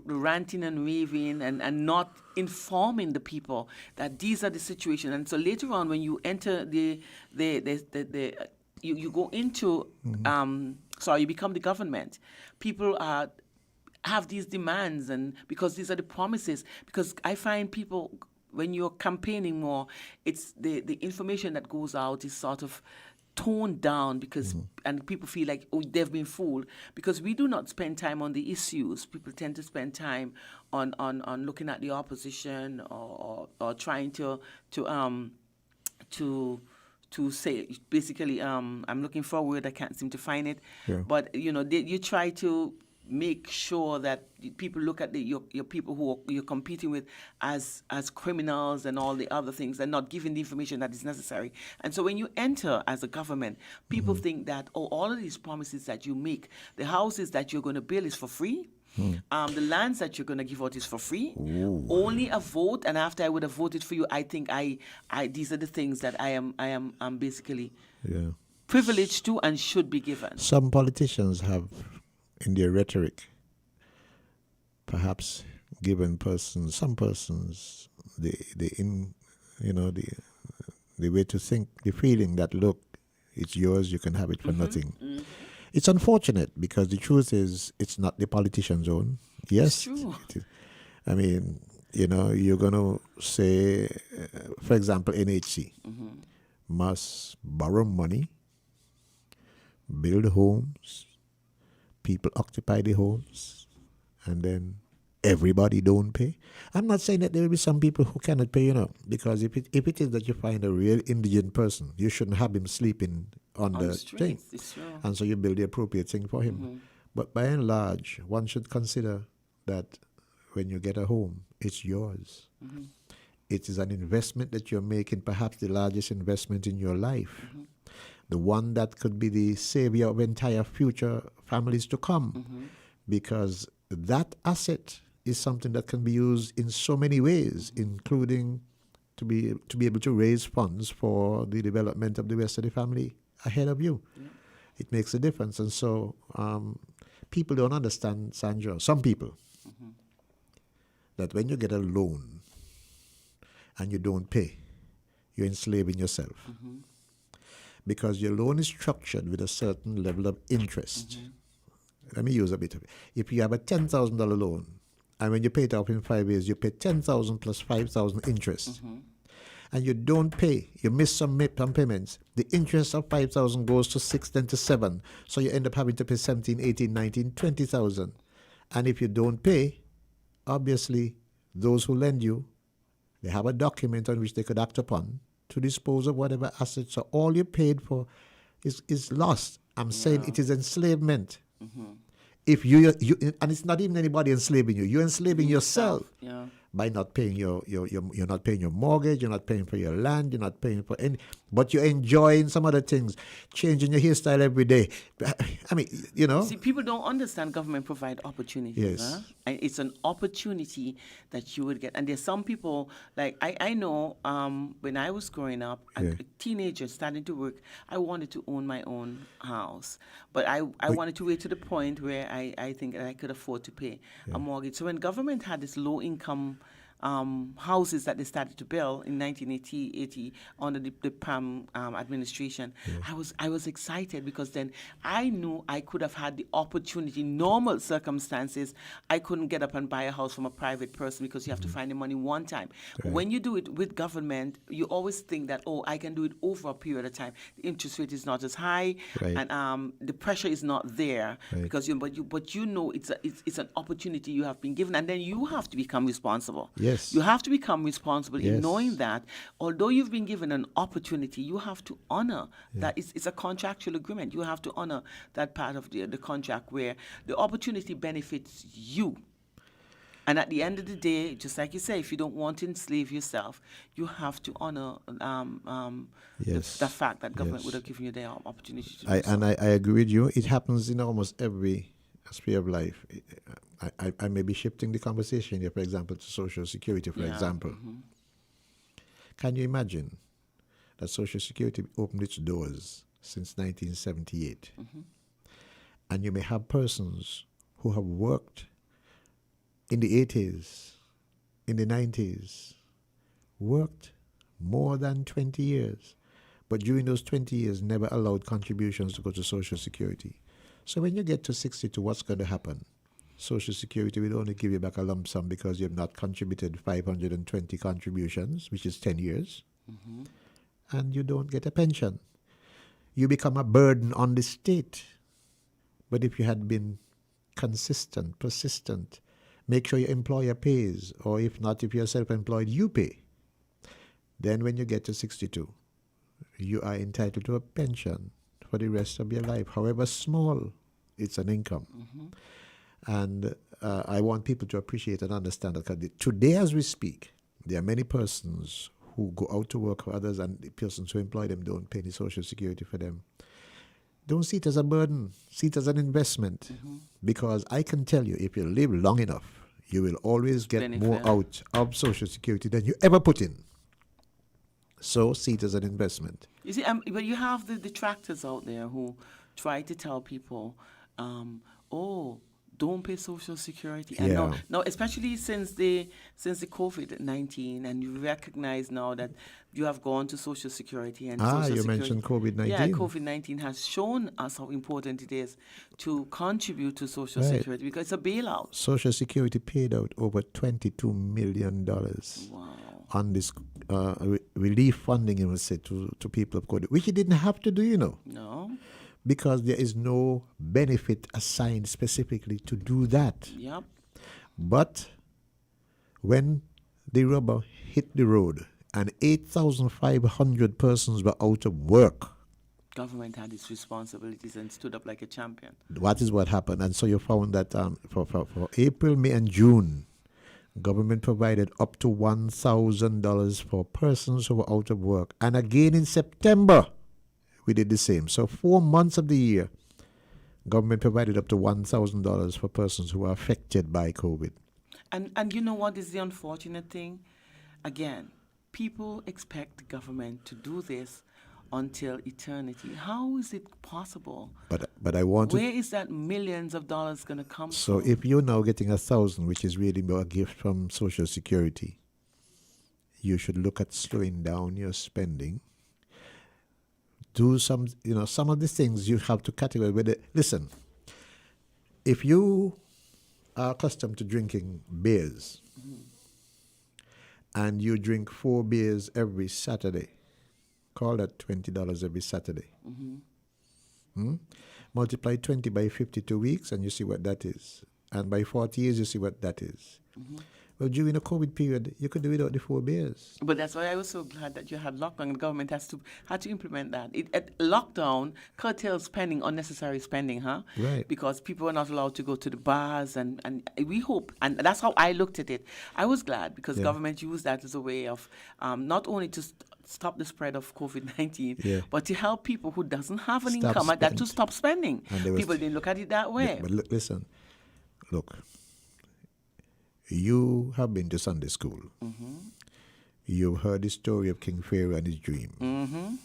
A: ranting and raving and not informing the people that these are the situations. And so later on, when you enter you go into you become the government. People have these demands, and because these are the promises. Because I find people, when you're campaigning more, it's the information that goes out is sort of toned down because and people feel like, oh, they've been fooled, because we do not spend time on the issues. People tend to spend time on looking at the opposition, or trying to say, basically, I'm looking for a word, I can't seem to find it.
B: Yeah.
A: But you try to make sure that people look at your people who you're competing with as criminals and all the other things, and not giving the information that is necessary. And so when you enter as a government, people think that, oh, all of these promises that you make, the houses that you're going to build is for free. The lands that you're going to give out is for free.
B: Ooh.
A: Only a vote, and after I would have voted for you, I think I these are the things that I'm basically privileged to and should be given.
B: Some politicians have, in their rhetoric, perhaps given some persons the way to think, the feeling that, look, it's yours, you can have it for nothing. It's unfortunate, because the truth is, it's not the politician's own. Yes,
A: it's true.
B: I mean, you're going to say, for example, NHC must borrow money, build homes, people occupy the homes, and then everybody don't pay. I'm not saying that there will be some people who cannot pay, because if it is that you find a real indigent person, you shouldn't have him sleeping on the thing. And so you build the appropriate thing for him. But by and large, one should consider that when you get a home, it's yours. It is an investment that you're making, perhaps the largest investment in your life. The one that could be the savior of entire future families to come, because that asset is something that can be used in so many ways, including to be able to raise funds for the development of the rest of the family ahead of you. It makes a difference. And so people don't understand, Sandra, some people, that when you get a loan and you don't pay, you're enslaving yourself. Because your loan is structured with a certain level of interest. Let me use a bit of it. If you have a $10,000 loan, and when you pay it off in 5 years, you pay $10,000 plus $5,000 interest, and you don't pay, you miss some payments, the interest of $5,000 goes to 6, then to 7. So you end up having to pay 17, 18, 19, 20,000. And if you don't pay, obviously, those who lend you, they have a document on which they could act upon to dispose of whatever assets. So all you paid for is lost. I'm saying it is enslavement. If you and it's not even anybody enslaving you, you're enslaving yourself. By not paying you're not paying your mortgage, you're not paying for your land, you're not paying for any, but you're enjoying some other things, changing your hairstyle every day. I mean,
A: See, people don't understand government provide opportunities.
B: Yes.
A: And it's an opportunity that you would get. And there's some people, like I know when I was growing up, a teenager starting to work, I wanted to own my own house. But I wanted to wait to the point where I think that I could afford to pay a mortgage. So when government had this low income houses that they started to build in 1980 under the PAM administration, I was excited, because then I knew I could have had the opportunity. Normal circumstances, I couldn't get up and buy a house from a private person, because you have to find the money one time. But when you do it with government, you always think that, oh, I can do it over a period of time. The interest rate is not as high, and the pressure is not there, because you know it's an opportunity you have been given, and then you have to become responsible.
B: Yes.
A: You have to become responsible in knowing that although you've been given an opportunity, you have to honor that. It's a contractual agreement. You have to honor that part of the contract where the opportunity benefits you. And at the end of the day, just like you say, if you don't want to enslave yourself, you have to honor the fact that government would have given you the opportunity to do so.
B: And I agree with you. It happens in almost every sphere of life. I may be shifting the conversation here, for example, to Social Security, for example. Can you imagine that Social Security opened its doors since 1978? And you may have persons who have worked in the 80s, in the 90s, worked more than 20 years, but during those 20 years never allowed contributions to go to Social Security. So when you get to 62, what's going to happen? Social Security will only give you back a lump sum because you have not contributed 520 contributions, which is 10 years, and you don't get a pension. You become a burden on the state. But if you had been consistent, persistent, make sure your employer pays, or if not, if you're self-employed, you pay. Then when you get to 62, you are entitled to a pension for the rest of your life, however small, it's an income. And I want people to appreciate and understand that today as we speak, there are many persons who go out to work for others, and the persons who employ them don't pay any Social Security for them. Don't see it as a burden, see it as an investment. Because I can tell you, if you live long enough, you will always get more out of Social Security than you ever put in. So see it as an investment.
A: You see, but you have the detractors out there who try to tell people, don't pay Social Security. And now, especially since the COVID-19, and you recognize now that you have gone to Social Security and Social
B: you
A: Security.
B: mentioned COVID-19.
A: Yeah, COVID-19 has shown us how important it is to contribute to Social Security because it's a bailout.
B: Social Security paid out over $22 million on this relief funding, you would say, to people of COVID, which it didn't have to do,
A: No.
B: Because there is no benefit assigned specifically to do that.
A: Yep.
B: But when the rubber hit the road and 8,500 persons were out of work,
A: government had its responsibilities and stood up like a champion.
B: That is what happened. And so you found that for April, May, and June, government provided up to $1,000 for persons who were out of work. And again in September, we did the same. So 4 months of the year, government provided up to $1,000 for persons who were affected by COVID.
A: And you know what is the unfortunate thing? Again, people expect the government to do this until eternity. How is it possible?
B: But I want to...
A: Where is that millions of dollars going to come from?
B: So if you're now getting 1,000, which is really a gift from Social Security, you should look at slowing down your spending. Do some of the things you have to categorize with it. Listen, if you are accustomed to drinking beers and you drink 4 beers every Saturday, call that $20 every Saturday. Multiply 20 by 52 weeks and you see what that is. And by 40 years, you see what that is. Well, during the COVID period, you could do without the 4 beers.
A: But that's why I was so glad that you had lockdown and the government had to implement that. Lockdown curtails spending, unnecessary spending, huh?
B: Right.
A: Because people were not allowed to go to the bars and we hope, and that's how I looked at it. I was glad because government used that as a way of not only to stop the spread of COVID-19, but to help people who doesn't have an income that to stop spending. People didn't look at it that way.
B: But listen, look. You have been to Sunday school. You've heard the story of King Pharaoh and his dream.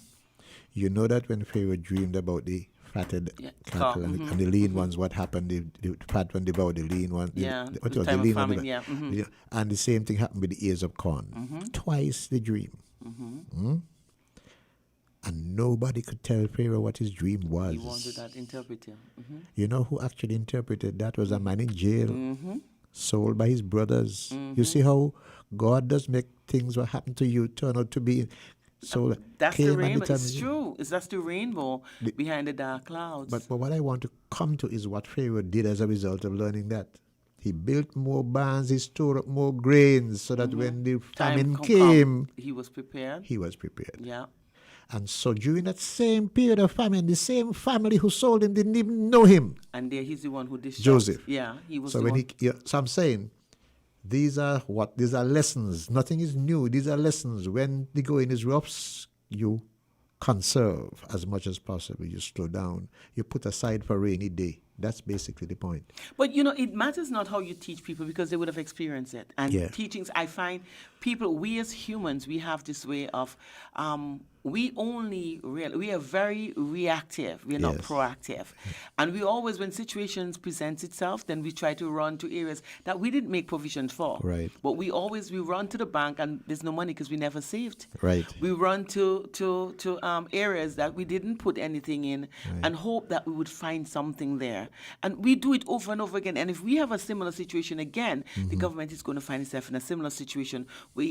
B: You know that when Pharaoh dreamed about the fatted cattle and the lean ones, what happened? The fat one devoured the lean one.
A: The time of famine,
B: And the same thing happened with the ears of corn. Twice the dream. And nobody could tell Pharaoh what his dream was.
A: He wanted that interpreter.
B: You know who actually interpreted that? Was a man in jail. Sold by his brothers. You see how God does make things what happened to you turn out to be sold.
A: That's the rainbow. It's true. That's the rainbow behind the dark clouds.
B: But what I want to come to is what Pharaoh did as a result of learning that. He built more barns, he stored up more grains so that when the famine came,
A: he was prepared.
B: He was prepared.
A: Yeah.
B: And so during that same period of famine, the same family who sold him didn't even know him.
A: And there he's the one who discharged.
B: Joseph.
A: Yeah, he was
B: so
A: the
B: when
A: one.
B: So I'm saying, these are lessons. Nothing is new. These are lessons. When the going is rough, you conserve as much as possible. You slow down. You put aside for a rainy day. That's basically the point.
A: But it matters not how you teach people because they would have experienced it. And
B: Yeah.
A: teachings, I find we as humans, we have this way of, we are very reactive. We are not
B: Yes.
A: proactive. And we always, when situations present itself, then we try to run to areas that we didn't make provisions for.
B: Right.
A: But we run to the bank and there's no money because we never saved.
B: Right.
A: We run to areas that we didn't put anything in and hope that we would find something there. And we do it over and over again. And if we have a similar situation again, the government is going to find itself in a similar situation where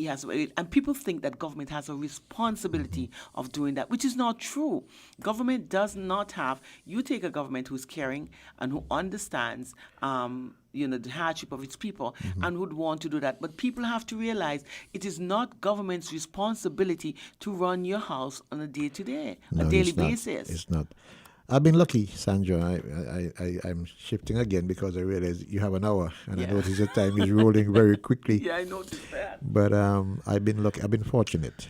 A: and people think that government has a responsibility of doing that, which is not true. Government does not have. You take a government who's caring and who understands the hardship of its people and would want to do that. But people have to realize it is not government's responsibility to run your house on a day-to-day,
B: No,
A: a daily
B: it's not.
A: basis.
B: It's not. I've been lucky, Sandra. I'm shifting again because I realize you have an hour, and I notice the time is rolling very quickly.
A: Yeah, I noticed that.
B: But I've been lucky. I've been fortunate.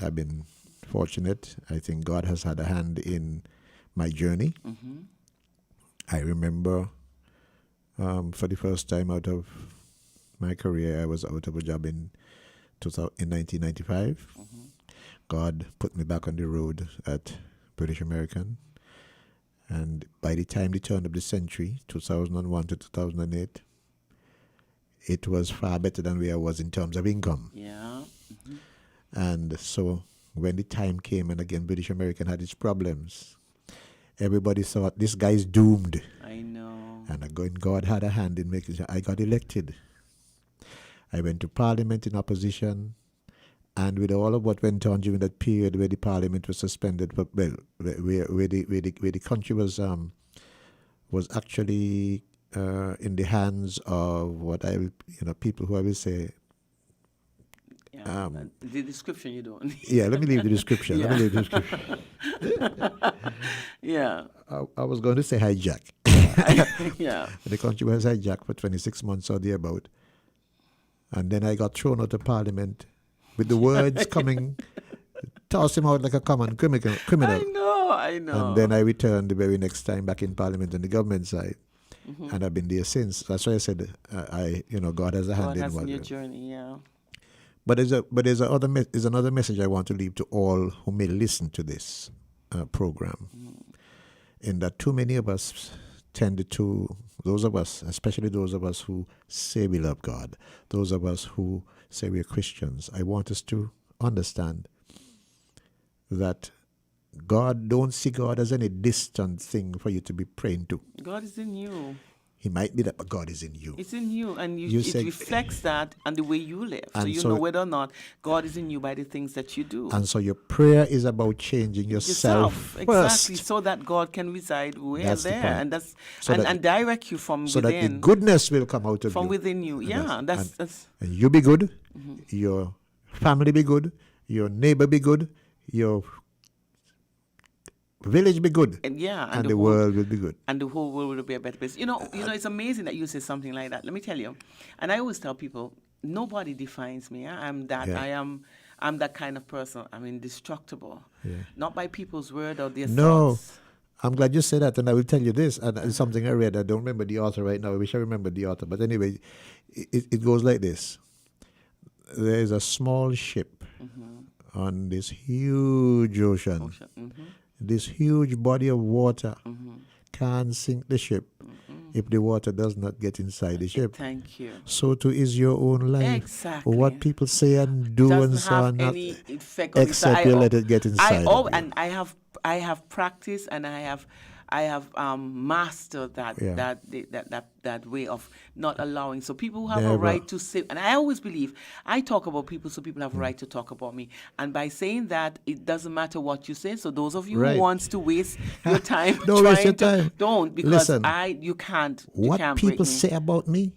B: I've been fortunate. I think God has had a hand in my journey. I remember for the first time out of my career, I was out of a job in 1995. God put me back on the road at British American. And by the time the turn of the century, 2001 to 2008, it was far better than where I was in terms of income.
A: Yeah.
B: And so when the time came, and again, British American had its problems, everybody thought, this guy's doomed.
A: I know.
B: And again, God had a hand in making sure I got elected. I went to Parliament in opposition. And with all of what went on during that period where the Parliament was suspended, but where the country was actually in the hands of people who I will say.
A: Yeah, the description you don't.
B: Yeah, let me leave the description.
A: Yeah.
B: Let me leave the description.
A: Yeah.
B: I was going to say hijack.
A: Yeah.
B: The country was hijacked for 26 months or thereabout. And then I got thrown out of Parliament with the words coming, toss him out like a common criminal.
A: I know.
B: And then I returned the very next time back in Parliament on the government side. And I've been there since. That's why I said, God has a hand
A: God
B: in
A: has
B: what
A: in your
B: we-
A: journey, yeah.
B: But there's another message I want to leave to all who may listen to this program. In that too many of us those of us, especially those of us who say we love God, those of us who say we're Christians, I want us to understand that don't see God as any distant thing for you to be praying to.
A: God is in you.
B: He might be that, but God is in you.
A: It's in you, and
B: You
A: it
B: say-
A: reflects that and the way you live. So
B: And
A: you
B: so-
A: know whether or not God is in you by the things that you do.
B: And so your prayer is about changing yourself
A: exactly,
B: first,
A: so that God can reside where
B: That's the
A: there,
B: point.
A: and that's
B: So that-
A: and direct you from
B: so that
A: within.
B: the goodness will come out of
A: from
B: you.
A: within you. Yeah, that's
B: And you be good, your family be good, your neighbor be good, your village be good,
A: and yeah,
B: and the
A: whole-
B: world will be good.
A: and the whole world will be a better place. It's amazing that you say something like that. Let me tell you, and I always tell people, nobody defines me. I'm that.
B: Yeah.
A: I'm that kind of person. I'm indestructible.
B: Yeah.
A: Not by people's word or their
B: No,
A: thoughts.
B: I'm glad you said that, and I will tell you this, and it's something I read. I don't remember the author right now. I wish I remembered the author. But anyway, it goes like this. There is a small ship on this huge ocean. This huge body of water can't sink the ship if the water does not get inside the ship.
A: Thank you.
B: So too is your own life.
A: Exactly.
B: What people say and do
A: Doesn't
B: and so
A: have
B: on, not
A: any effect on me. So
B: except you let it get inside. of you.
A: And I have practiced and I have mastered that
B: Yeah.
A: that way of not allowing. So people have a
B: Never.
A: right to say, and I always believe I talk about people, so people have a right to talk about me. And by saying that, it doesn't matter what you say. So those of you
B: Right.
A: who wants to waste your time,
B: Don't waste
A: trying
B: your time.
A: don't, because
B: Listen,
A: you can't
B: what
A: break
B: people
A: me.
B: say about me,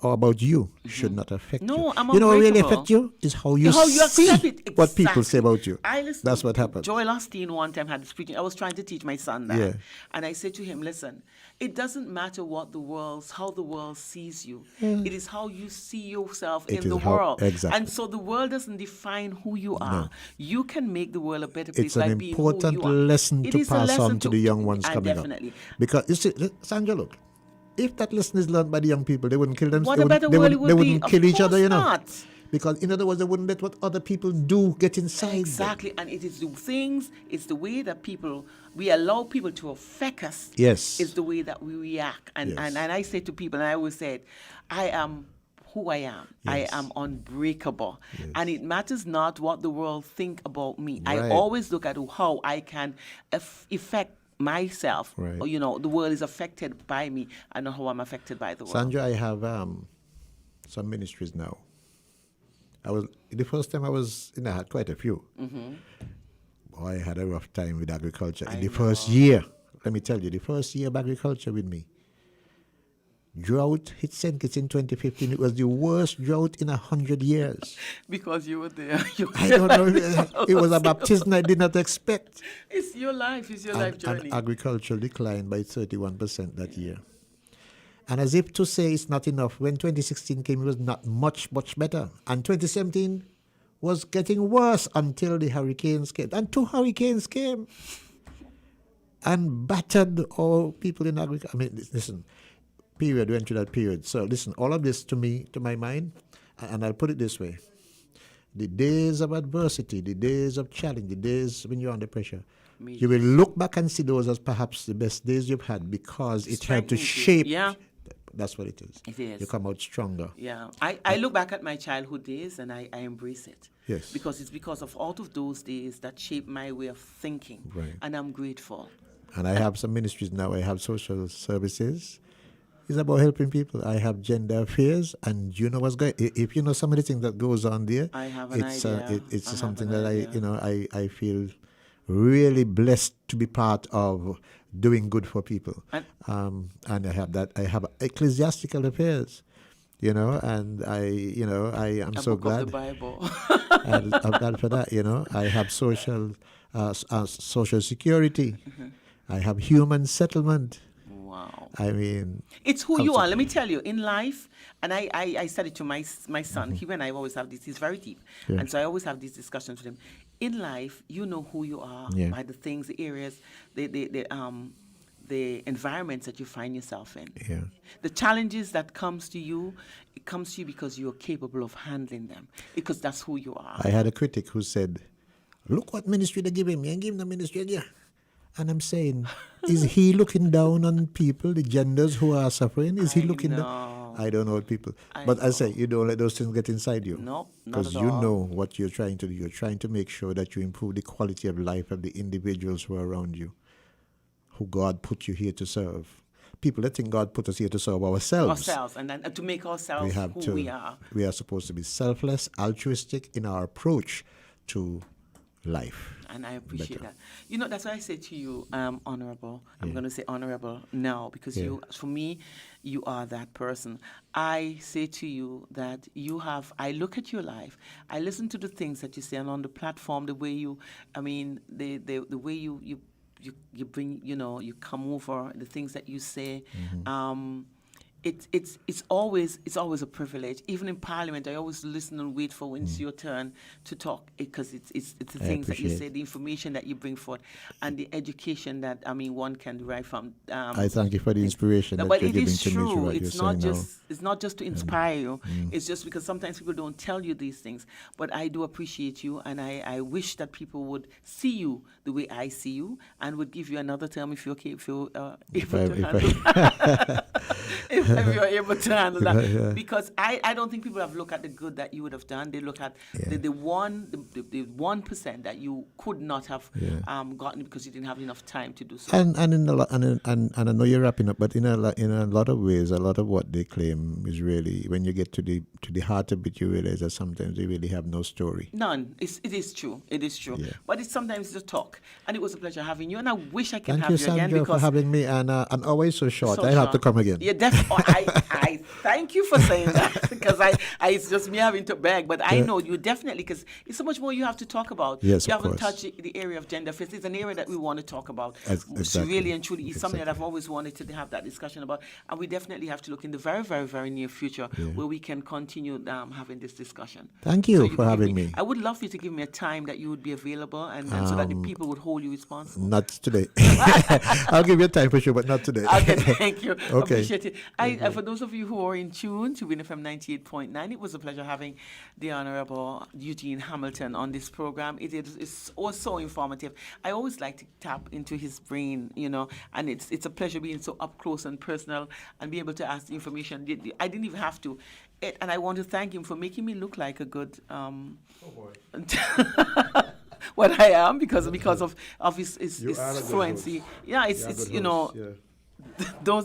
B: or about you should not affect
A: No,
B: you.
A: I'm
B: You know what really
A: unbreakable.
B: affect you is how you
A: How you
B: see
A: accept it.
B: what people say
A: Exactly.
B: about you.
A: I listen.
B: That's what happens.
A: Joel Osteen one time had this preaching. I was trying to teach my son that,
B: Yeah.
A: and I said to him, "Listen, it doesn't matter how the world sees you. It is how you see yourself
B: It
A: in the
B: is how-
A: world.
B: exactly.
A: And so the world doesn't define who you are. You can make the world a better place
B: It's an
A: by being who
B: important
A: you are.
B: lesson
A: It
B: to
A: is a
B: pass
A: lesson
B: on to the young ones
A: and
B: coming
A: definitely.
B: up. Because you see, Sandra, look, if that lesson is learned by the young people, they wouldn't kill them.
A: What
B: they
A: a
B: wouldn't,
A: better
B: they
A: world
B: wouldn't,
A: it
B: they
A: would be.
B: wouldn't
A: Of
B: kill each other,
A: course
B: you know.
A: not.
B: Because in other words, they wouldn't let what other people do get inside them.
A: Exactly, and it is the things, it's the way that we allow people to affect us.
B: Yes.
A: Is the way that we react. And,
B: Yes.
A: and I say to people, and I always said, I am who I am. I
B: Yes.
A: am unbreakable.
B: Yes.
A: And it matters not what the world think about me. I
B: Right.
A: always look at how I can affect myself.
B: Right.
A: Or, you know, the world is affected by me and not how I'm affected by the world.
B: Sandra, I have some ministries now. The first time I was I had quite a few. Boy, I had a rough time with agriculture. In the first year, let me tell you, the first year of agriculture with me, drought hit St Kitts in 2015. It was the worst drought in 100 years.
A: Because you were there.
B: I don't know. It was a baptism I did not expect.
A: It's your life. It's your life journey.
B: And agriculture declined by 31% that year. And as if to say it's not enough, when 2016 came, it was not much better. And 2017 was getting worse until the hurricanes came. And 2 hurricanes came and battered all people in agriculture. I mean, listen, period, went through that period. So listen, all of this to my mind, and I'll put it this way. The days of adversity, the days of challenge, the days when you're under pressure, you will look back and see those as perhaps the best days you've had because it helped to
A: Strengthens you.
B: shape.
A: Yeah.
B: That's what it is.
A: It is.
B: You come out stronger.
A: Yeah, I look back at my childhood days and I embrace it.
B: Yes.
A: Because it's because of all of those days that shaped my way of thinking.
B: Right.
A: And I'm grateful.
B: And I have some ministries now. I have social services. It's about helping people. I have gender affairs, and you know what's going. If you know some of the things that goes on there,
A: I have an
B: it's
A: idea.
B: it's
A: I have
B: something
A: an
B: that
A: idea.
B: I feel really blessed to be part of doing good for people. And I have that. I have ecclesiastical affairs, and I am so
A: book
B: glad.
A: of the Bible.
B: And I'm glad for that. I have social security. I have human settlement.
A: Wow.
B: I mean,
A: It's who you
B: so-
A: are. Let me tell you, in life, and I said it to my son. He and I always have this. He's very deep,
B: Yeah.
A: and so I always have these discussions with him. In life, you know who you are
B: Yeah.
A: by the things, the areas, the environments that you find yourself in.
B: Yeah.
A: The challenges that comes to you, it comes to you because you're capable of handling them, because that's who you are.
B: I had a critic who said, "Look what ministry they give him. You ain't give him the ministry, yeah." And I'm saying, is he looking down on people, the genders who are suffering? Is he looking down? I don't know what people. But I say, you don't let those things get inside you.
A: No, not
B: Because
A: at
B: you
A: all.
B: know what you're trying to do. You're trying to make sure that you improve the quality of life of the individuals who are around you, who God put you here to serve. People that think God put us here to serve ourselves.
A: And then to make ourselves
B: We have
A: who
B: to.
A: we are.
B: We are supposed to be selfless, altruistic in our approach to life.
A: And I appreciate
B: Better.
A: that. That's why I say to you, honorable. I'm
B: Yeah.
A: going to say honorable now because
B: Yeah.
A: for me, you are that person. I say to you that I look at your life, I listen to the things that you say, and on the platform, the way you, the way you bring, you come over, the things that you say. It's always a privilege. Even in Parliament, I always listen and wait for when it's your turn to talk, because it's the
B: I
A: things that you
B: appreciate
A: say, the information that you bring forth, and the education that one can derive from.
B: I thank you for the inspiration that
A: But
B: you're
A: it
B: giving
A: is
B: to me through
A: true.
B: what you're
A: It's
B: saying
A: not
B: now.
A: just to inspire you. It's just because sometimes people don't tell you these things. But I do appreciate you, and I wish that people would see you the way I see you, and would give you another term if you're okay, if you're able to handle. If you're able to handle that.
B: Yeah.
A: Because I don't think people have looked at the good that you would have done. They look at
B: Yeah.
A: the 1% that you could not have
B: Yeah.
A: gotten because you didn't have enough time to do so.
B: And in a lot, and I know you're wrapping up, but in a lot of ways, a lot of what they claim is really, when you get to the heart of it, you realize that sometimes they really have no story.
A: None. It is true. It is true.
B: Yeah.
A: But it's sometimes the talk. And it was a pleasure having you. And I wish I can
B: Thank
A: have
B: you,
A: you again
B: Sandra, for
A: because
B: having me. And always so short.
A: so
B: I'll have to
A: short.
B: come again.
A: Yeah, I thank you for saying that because it's just me having to beg, but I know you definitely, because it's so much more you have to talk about.
B: Yes,
A: You
B: of
A: haven't
B: course.
A: touched the area of gender affairs. It's an area that we want to talk about.
B: Exactly.
A: Really and truly, it's something that I've
B: Exactly.
A: always wanted to have that discussion about, and we definitely have to look in the very, very, very near future where we can continue having this discussion.
B: Thank
A: So
B: you
A: you
B: for
A: can give
B: having
A: me.
B: me.
A: I would love for you to give me a time that you would be available, and so that the people would hold you responsible.
B: Not today. I'll give you time for sure, but not today.
A: Okay, thank you.
B: Okay.
A: Appreciate it. For those of you who are in tune to WINN FM 98.9, it was a pleasure having the Honorable Eugene Hamilton on this program. It's so informative. I always like to tap into his brain, and it's a pleasure being so up close and personal and be able to ask the information. I didn't even have to. And I want to thank him for making me look like a good what I am because of his
B: You are a good
A: fluency. Yeah, it's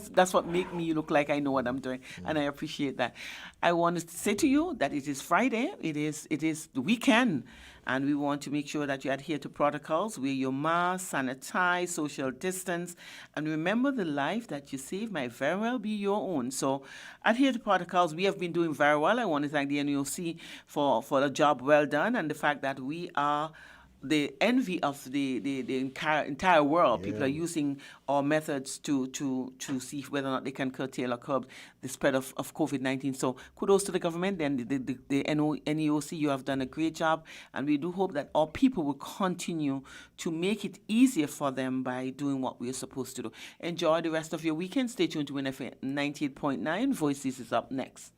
A: that's what make me look like I know what I'm doing, and I appreciate that. I want to say to you that it is Friday. It is the weekend, and we want to make sure that you adhere to protocols. Wear your mask, sanitize, social distance, and remember the life that you save might very well be your own. So adhere to protocols. We have been doing very well. I want to thank the NUOC for a job well done, and the fact that we are the envy of the entire world. People are using our methods to see whether or not they can curtail or curb the spread of COVID-19. So kudos to the government and the NEOC. You have done a great job, and we do hope that our people will continue to make it easier for them by doing what we are supposed to do. Enjoy the rest of your weekend. Stay tuned to WINN FM 98.9. Voices is up next.